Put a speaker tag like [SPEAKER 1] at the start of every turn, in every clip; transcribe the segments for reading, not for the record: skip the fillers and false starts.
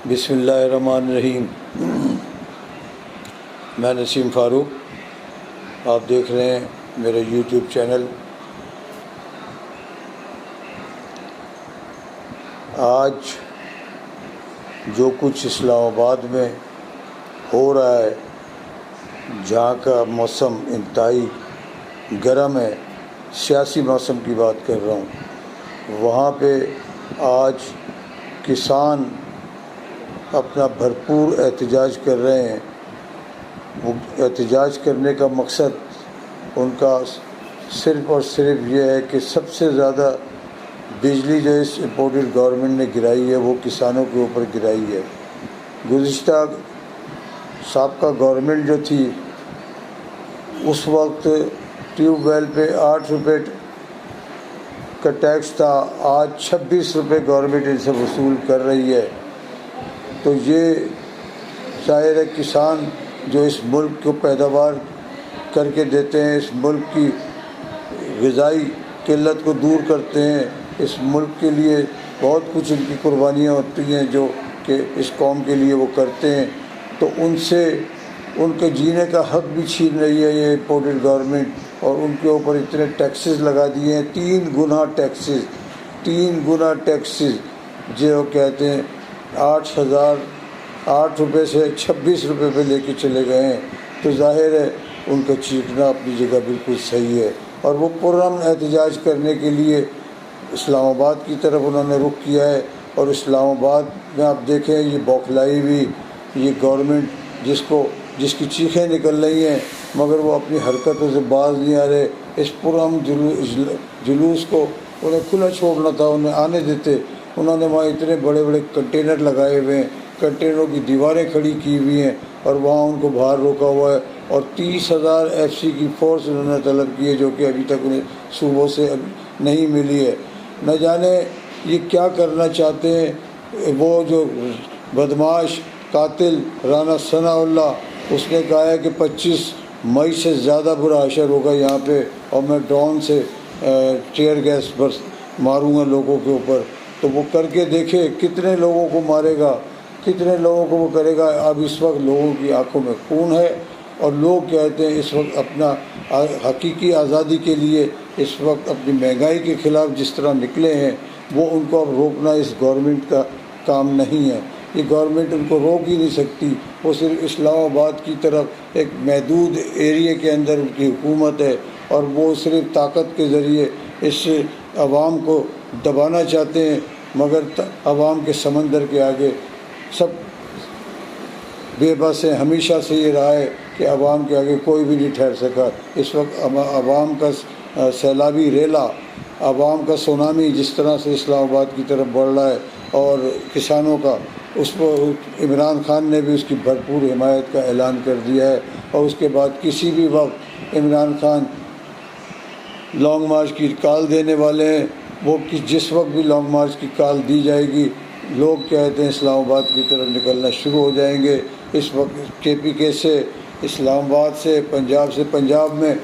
[SPEAKER 1] بسم اللہ الرحمن الرحیم۔ میں نسیم فاروق، آپ دیکھ رہے ہیں میرے یوٹیوب چینل۔ آج جو کچھ اسلام آباد میں ہو رہا ہے، جہاں کا موسم انتہائی گرم ہے، سیاسی موسم کی بات کر رہا ہوں، وہاں پہ آج کسان اپنا بھرپور احتجاج کر رہے ہیں۔ وہ احتجاج کرنے کا مقصد ان کا صرف اور صرف یہ ہے کہ سب سے زیادہ بجلی جو اس امپورٹڈ گورنمنٹ نے گرائی ہے وہ کسانوں کے اوپر گرائی ہے۔ گزشتہ سابقہ گورنمنٹ جو تھی اس وقت ٹیوب ویل پہ 8 روپے کا ٹیکس تھا، آج 26 روپے گورنمنٹ ان سے وصول کر رہی ہے۔ تو یہ ظاہر ہے کسان جو اس ملک کو پیداوار کر کے دیتے ہیں، اس ملک کی غذائی قلت کو دور کرتے ہیں، اس ملک کے لیے بہت کچھ ان کی قربانیاں ہوتی ہیں جو کہ اس قوم کے لیے وہ کرتے ہیں، تو ان سے ان کے جینے کا حق بھی چھین رہی ہے یہ امپورٹڈ گورنمنٹ، اور ان کے اوپر اتنے ٹیکسز لگا دیے ہیں، 3 گنا ٹیکسز جو کہتے ہیں 8 روپے سے 26 روپے پہ لے کے چلے گئے ہیں۔ تو ظاہر ہے ان کا چیخنا اپنی جگہ بالکل صحیح ہے، اور وہ پرامن احتجاج کرنے کے لیے اسلام آباد کی طرف انہوں نے رخ کیا ہے۔ اور اسلام آباد میں آپ دیکھیں یہ بوکھلائی ہوئی یہ گورنمنٹ جس کی چیخیں نکل رہی ہیں، مگر وہ اپنی حرکتوں سے باز نہیں آ رہے۔ اس پرامن جلوس کو انہیں کھلا چھوڑنا تھا، انہیں آنے دیتے۔ انہوں نے وہاں اتنے بڑے بڑے کنٹینر لگائے ہوئے ہیں، کنٹینروں کی دیواریں کھڑی کی ہوئی ہیں، اور وہاں ان کو باہر روکا ہوا ہے، اور 30,000 FC کی فورس انہوں نے طلب کی ہے، جو کہ ابھی تک انہیں صوبوں سے نہیں ملی ہے۔ نہ جانے یہ کیا کرنا چاہتے ہیں۔ وہ جو بدماش قاتل رانا ثناء اللہ، اس نے کہا ہے کہ 25 مئی سے زیادہ برا حشر ہوگا یہاں پہ، اور میں ڈرون سے ٹیئر گیس برس ماروں گا لوگوں کے اوپر۔ تو وہ کر کے دیکھے کتنے لوگوں کو مارے گا، کتنے لوگوں کو وہ کرے گا۔ اب اس وقت لوگوں کی آنکھوں میں خون ہے، اور لوگ کہتے ہیں اس وقت اپنا حقیقی آزادی کے لیے اس وقت اپنی مہنگائی کے خلاف جس طرح نکلے ہیں، وہ ان کو اب روکنا اس گورنمنٹ کا کام نہیں ہے۔ یہ گورنمنٹ ان کو روک ہی نہیں سکتی۔ وہ صرف اسلام آباد کی طرف ایک محدود ایریے کے اندر ان کی حکومت ہے، اور وہ صرف طاقت کے ذریعے اس عوام کو دبانا چاہتے ہیں، مگر عوام کے سمندر کے آگے سب بے بس ہیں۔ ہمیشہ سے یہ رہا ہے کہ عوام کے آگے کوئی بھی نہیں ٹھہر سکا۔ اس وقت عوام کا سیلابی ریلا، عوام کا سونامی جس طرح سے اسلام آباد کی طرف بڑھ رہا ہے، اور کسانوں کا، اس پر عمران خان نے بھی اس کی بھرپور حمایت کا اعلان کر دیا ہے۔ اور اس کے بعد کسی بھی وقت عمران خان لانگ مارچ کی کال دینے والے ہیں، وہ جس وقت بھی لانگ مارچ کی کال دی جائے گی، لوگ کہتے ہیں اسلام آباد کی طرف نکلنا شروع ہو جائیں گے۔ اس وقت KPK سے، اسلام آباد سے، پنجاب میں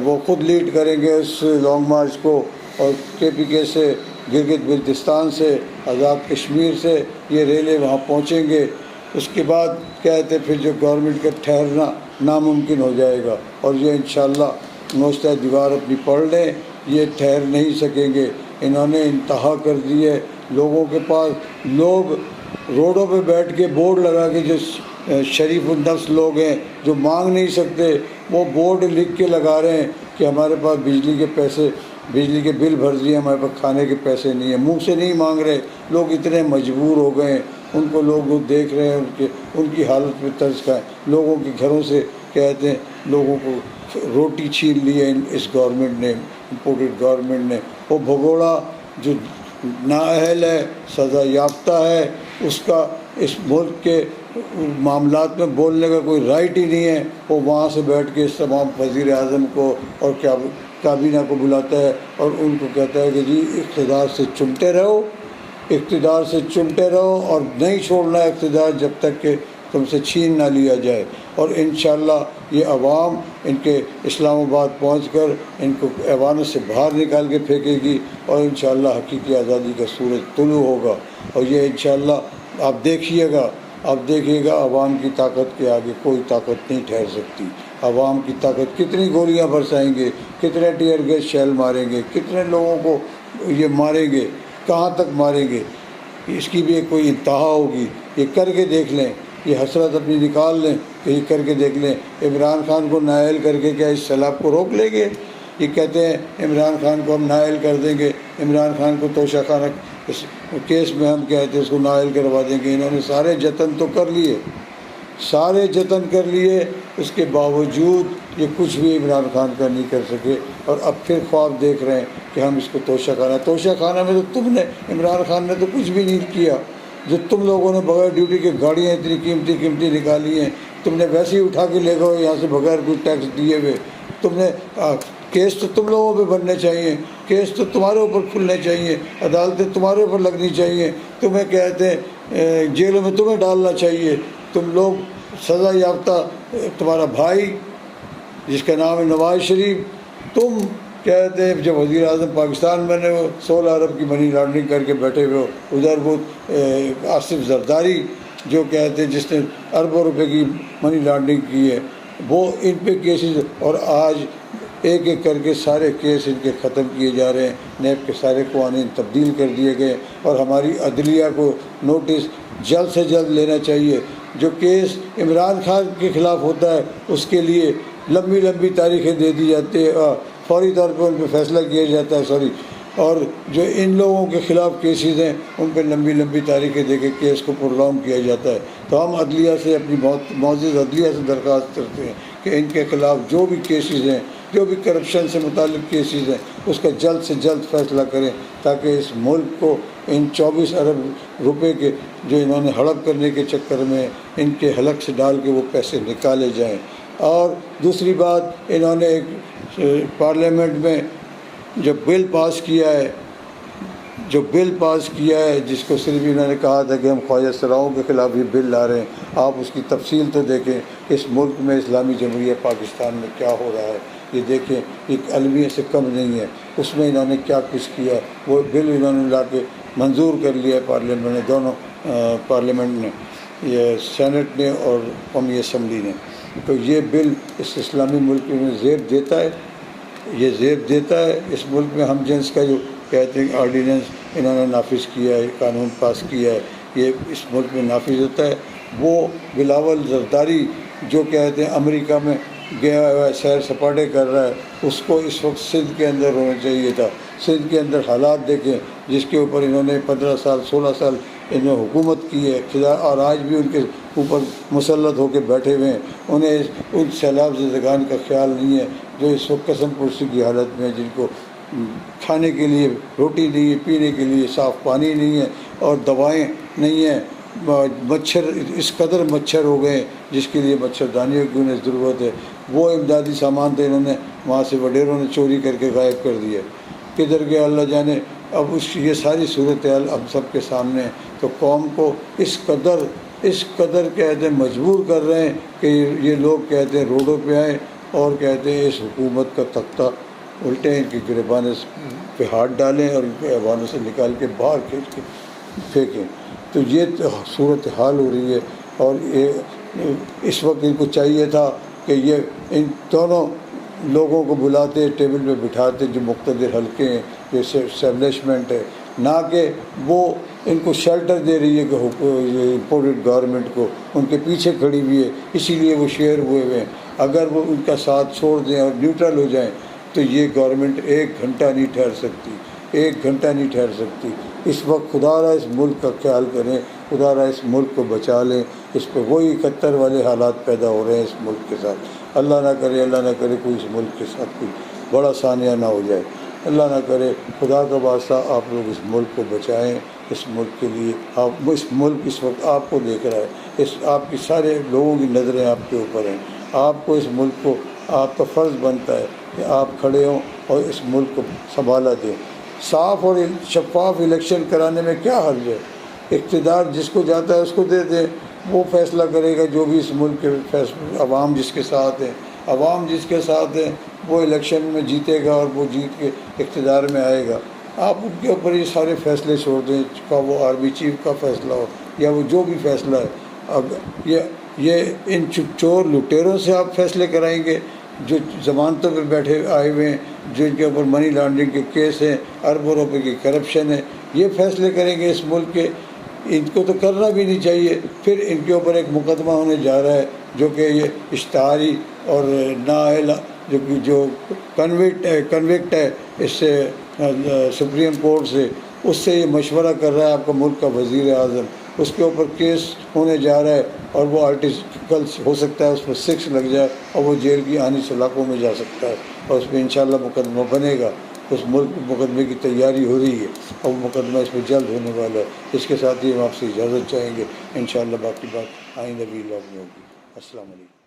[SPEAKER 1] وہ خود لیڈ کریں گے اس لانگ مارچ کو، اور KPK سے، گلگت بلتستان سے، آزاد کشمیر سے یہ ریلے وہاں پہنچیں گے۔ اس کے بعد کہتے پھر جو گورنمنٹ کا ٹھہرنا ناممکن ہو جائے گا، اور یہ انشاءاللہ نوشتہ دیوار اپنی پڑھ لیں، یہ ٹھہر نہیں سکیں گے۔ انہوں نے انتہا کر دی ہے۔ لوگوں کے پاس، لوگ روڈوں پہ بیٹھ کے بورڈ لگا کے، جو شریف النفس لوگ ہیں جو مانگ نہیں سکتے، وہ بورڈ لکھ کے لگا رہے ہیں کہ ہمارے پاس بجلی کے بل بھر دیے، ہمارے پاس کھانے کے پیسے نہیں ہیں۔ منہ سے نہیں مانگ رہے، لوگ اتنے مجبور ہو گئے ہیں۔ ان کو لوگ دیکھ رہے ہیں، ان کی حالت پہ ترس کھائیں۔ لوگوں کے گھروں سے کہتے ہیں لوگوں کو روٹی چھین لی ہے اس گورنمنٹ نے، امپورٹڈ گورنمنٹ نے۔ وہ بھگوڑا جو نااہل ہے، سزا یافتہ ہے، اس کا اس ملک کے معاملات میں بولنے کا کوئی رائٹ ہی نہیں ہے۔ وہ وہاں سے بیٹھ کے اس تمام وزیر اعظم کو اور کابینہ کو بلاتا ہے، اور ان کو کہتا ہے کہ جی اقتدار سے چمٹے رہو، اور نہیں چھوڑنا اقتدار جب تک کہ تم سے چھین نہ لیا جائے۔ اور انشاءاللہ یہ عوام ان کے اسلام آباد پہنچ کر ان کو ایوانوں سے باہر نکال کے پھینکے گی، اور انشاءاللہ حقیقی آزادی کا سورج طلوع ہوگا، اور یہ انشاءاللہ آپ دیکھیے گا عوام کی طاقت کے آگے کوئی طاقت نہیں ٹھہر سکتی۔ عوام کی طاقت کتنی گولیاں برسائیں گے، کتنے ٹیئر گیس شیل ماریں گے، کتنے لوگوں کو یہ ماریں گے، کہاں تک ماریں گے، اس کی بھی کوئی انتہا ہوگی۔ یہ کر کے دیکھ لیں، یہ حسرت اپنی نکال لیں کہ یہ کر کے دیکھ لیں۔ عمران خان کو نااہل کر کے کیا اس سیلاب کو روک لیں گے؟ یہ کہتے ہیں عمران خان کو ہم نااہل کر دیں گے، عمران خان کو توشہ خانہ اس کیس میں ہم کہتے ہیں اس کو نااہل کروا دیں گے۔ انہوں نے سارے جتن تو کر لیے، سارے جتن کر لیے، اس کے باوجود یہ کچھ بھی عمران خان کا نہیں کر سکے، اور اب پھر خواب دیکھ رہے ہیں کہ ہم اس کو توشہ خانہ میں تو تم نے، عمران خان نے تو کچھ بھی نہیں کیا۔ جو تم لوگوں نے بغیر ڈیوٹی کے گاڑیاں اتنی قیمتی نکالی ہیں، تم نے ویسے ہی اٹھا کے لے گئے یہاں سے بغیر کوئی ٹیکس دیے ہوئے۔ تم نے کیس تو تم لوگوں پہ بننے چاہیے، کیس تو تمہارے اوپر کھلنے چاہیے، عدالتیں تمہارے اوپر لگنی چاہیے، تمہیں کہتے ہیں جیلوں میں تمہیں ڈالنا چاہیے۔ تم لوگ سزا یافتہ، تمہارا بھائی جس کا نام ہے نواز شریف، تم کہتے ہیں جب وزیر اعظم پاکستان بنے ہو 16 ارب کی منی لانڈرنگ کر کے بیٹھے ہوئے ہو، ادھر وہ آصف زرداری جو کہتے ہیں جس نے اربوں روپے کی منی لانڈرنگ کی ہے، وہ ان پہ کیسز، اور آج ایک ایک کر کے سارے کیس ان کے ختم کیے جا رہے ہیں، نیب کے سارے قوانین تبدیل کر دیے گئے، اور ہماری عدلیہ کو نوٹس جلد سے جلد لینا چاہیے۔ جو کیس عمران خان کے خلاف ہوتا ہے اس کے لیے لمبی تاریخیں دے دی جاتی ہے، فوری طور پہ ان پہ فیصلہ کیا جاتا ہے اور جو ان لوگوں کے خلاف کیسز ہیں ان پہ لمبی تاریخیں دے کے کیس کو پرولونگ کیا جاتا ہے۔ تو ہم عدلیہ سے، اپنی معزز عدلیہ سے درخواست کرتے ہیں کہ ان کے خلاف جو بھی کیسز ہیں، جو بھی کرپشن سے متعلق کیسز ہیں، اس کا جلد سے جلد فیصلہ کریں، تاکہ اس ملک کو ان 24 ارب روپے کے جو انہوں نے ہڑپ کرنے کے چکر میں ان کے حلق سے ڈال کے وہ پیسے نکالے جائیں۔ اور دوسری بات، انہوں نے ایک پارلیمنٹ میں جو بل پاس کیا ہے جس کو صرف انہوں نے کہا تھا کہ ہم خواجہ سراؤں کے خلاف یہ بل لا رہے ہیں، آپ اس کی تفصیل تو دیکھیں، اس ملک میں اسلامی جمہوریہ پاکستان میں کیا ہو رہا ہے، یہ دیکھیں، ایک المیہ سے کم نہیں ہے۔ اس میں انہوں نے کیا کچھ کیا، وہ بل انہوں نے لا کے منظور کر لیا ہے پارلیمنٹ نے، دونوں پارلیمنٹ نے، یہ سینٹ نے اور قومی اسمبلی نے۔ تو یہ بل اس اسلامی ملک میں زیب دیتا ہے، یہ زیب دیتا ہے اس ملک میں۔ ہم جنس کا جو کہتے ہیں آرڈیننس انہوں نے نافذ کیا ہے، قانون پاس کیا ہے، یہ اس ملک میں نافذ ہوتا ہے۔ وہ بلاول زرداری جو کہتے ہیں امریکہ میں گیا ہوا ہے، سیر سپاٹے کر رہا ہے، اس کو اس وقت سندھ کے اندر ہونا چاہیے تھا۔ سندھ کے اندر حالات دیکھیں جس کے اوپر انہوں نے 15 سال 16 سال انہوں نے حکومت کی ہے اقتدار، اور آج بھی ان کے اوپر مسلط ہو کے بیٹھے ہوئے ہیں۔ انہیں ان سیلاب زدگان کا خیال نہیں ہے جو اس وقت قسم پرسی کی حالت میں، جن کو کھانے کے لیے روٹی نہیں ہے، پینے کے لیے صاف پانی نہیں ہے، اور دوائیں نہیں ہیں، مچھر اس قدر مچھر ہو گئے جس کے لیے مچھردانیوں کی انہیں ضرورت ہے۔ وہ امدادی سامان تھے، انہوں نے وہاں سے وڈیروں نے چوری کر کے غائب کر دیا، کدھر گیا اللہ جانے۔ اب یہ ساری صورتحال ہم سب کے سامنے ہے۔ تو قوم کو اس قدر کہتے ہیں مجبور کر رہے ہیں کہ یہ لوگ کہتے ہیں روڈوں پہ آئیں اور کہتے ہیں اس حکومت کا تختہ الٹیں، ان کی گریبانیں پہ ہاتھ ڈالیں اور ان کو ایوانوں سے نکال کے باہر کھینچ کے پھینکیں۔ تو یہ صورت حال ہو رہی ہے، اور اس وقت ان کو چاہیے تھا کہ یہ ان دونوں لوگوں کو بلاتے، ٹیبل پہ بٹھاتے جو مقتدر حلقے ہیں، جو اسٹیبلشمنٹ ہے، نہ کہ وہ ان کو شیلٹر دے رہی ہے کہ امپورٹڈ گورنمنٹ کو ان کے پیچھے کھڑی ہوئی ہے، اسی لیے وہ شیئر ہوئے ہیں۔ اگر وہ ان کا ساتھ چھوڑ دیں اور نیوٹرل ہو جائیں تو یہ گورنمنٹ 1 گھنٹہ نہیں ٹھہر سکتی۔ اس وقت خدا را اس ملک کا خیال کریں، خدا را اس ملک کو بچا لیں۔ اس پہ وہی 71 والے حالات پیدا ہو رہے ہیں اس ملک کے ساتھ۔ اللہ نہ کرے کوئی اس ملک کے ساتھ کوئی بڑا سانحہ نہ ہو جائے، اللہ نہ کرے۔ خدا کا واسطہ آپ لوگ اس ملک کو بچائیں، اس ملک کے لیے اس ملک اس وقت آپ کو دیکھ رہا ہے، آپ کی سارے لوگوں کی نظریں آپ کے اوپر ہیں۔ آپ کو اس ملک کو، آپ کا فرض بنتا ہے کہ آپ کھڑے ہوں اور اس ملک کو سنبھالا دیں۔ صاف اور شفاف الیکشن کرانے میں کیا حرج ہے؟ اقتدار جس کو جاتا ہے اس کو دے دیں، وہ فیصلہ کرے گا جو بھی اس ملک کے عوام جس کے ساتھ ہیں وہ الیکشن میں جیتے گا اور وہ جیت کے اقتدار میں آئے گا۔ آپ ان کے اوپر یہ سارے فیصلے چھوڑ دیں، چاہے وہ آرمی چیف کا فیصلہ ہو، یا وہ جو بھی فیصلہ ہے، اب یہ ان چور لٹیروں سے آپ فیصلے کرائیں گے جو ضمانتوں پہ بیٹھے آئے ہوئے ہیں، جو ان کے اوپر منی لانڈرنگ کے کیس ہیں، اربوں روپے کی کرپشن ہے، یہ فیصلے کریں گے اس ملک کے؟ ان کو تو کرنا بھی نہیں چاہیے۔ پھر ان کے اوپر ایک مقدمہ ہونے جا رہا ہے جو کہ یہ اشتہاری اور نااہل جو کنوکٹ ہے اس سے سپریم کورٹ سے، اس سے یہ مشورہ کر رہا ہے آپ کا ملک کا وزیر اعظم، اس کے اوپر کیس ہونے جا رہا ہے اور وہ آرٹیکل ہو سکتا ہے اس پر 6 لگ جائے اور وہ جیل کی آنی سلاخوں میں جا سکتا ہے، اور اس پہ انشاءاللہ مقدمہ بنے گا۔ اس ملک مقدمے کی تیاری ہو رہی ہے اور مقدمہ اس پہ جلد ہونے والا ہے۔ اس کے ساتھ ہی ہم آپ سے اجازت چاہیں گے، انشاءاللہ باقی بات آئندہ بھی لاگ میں ہوگی۔ السلام علیکم۔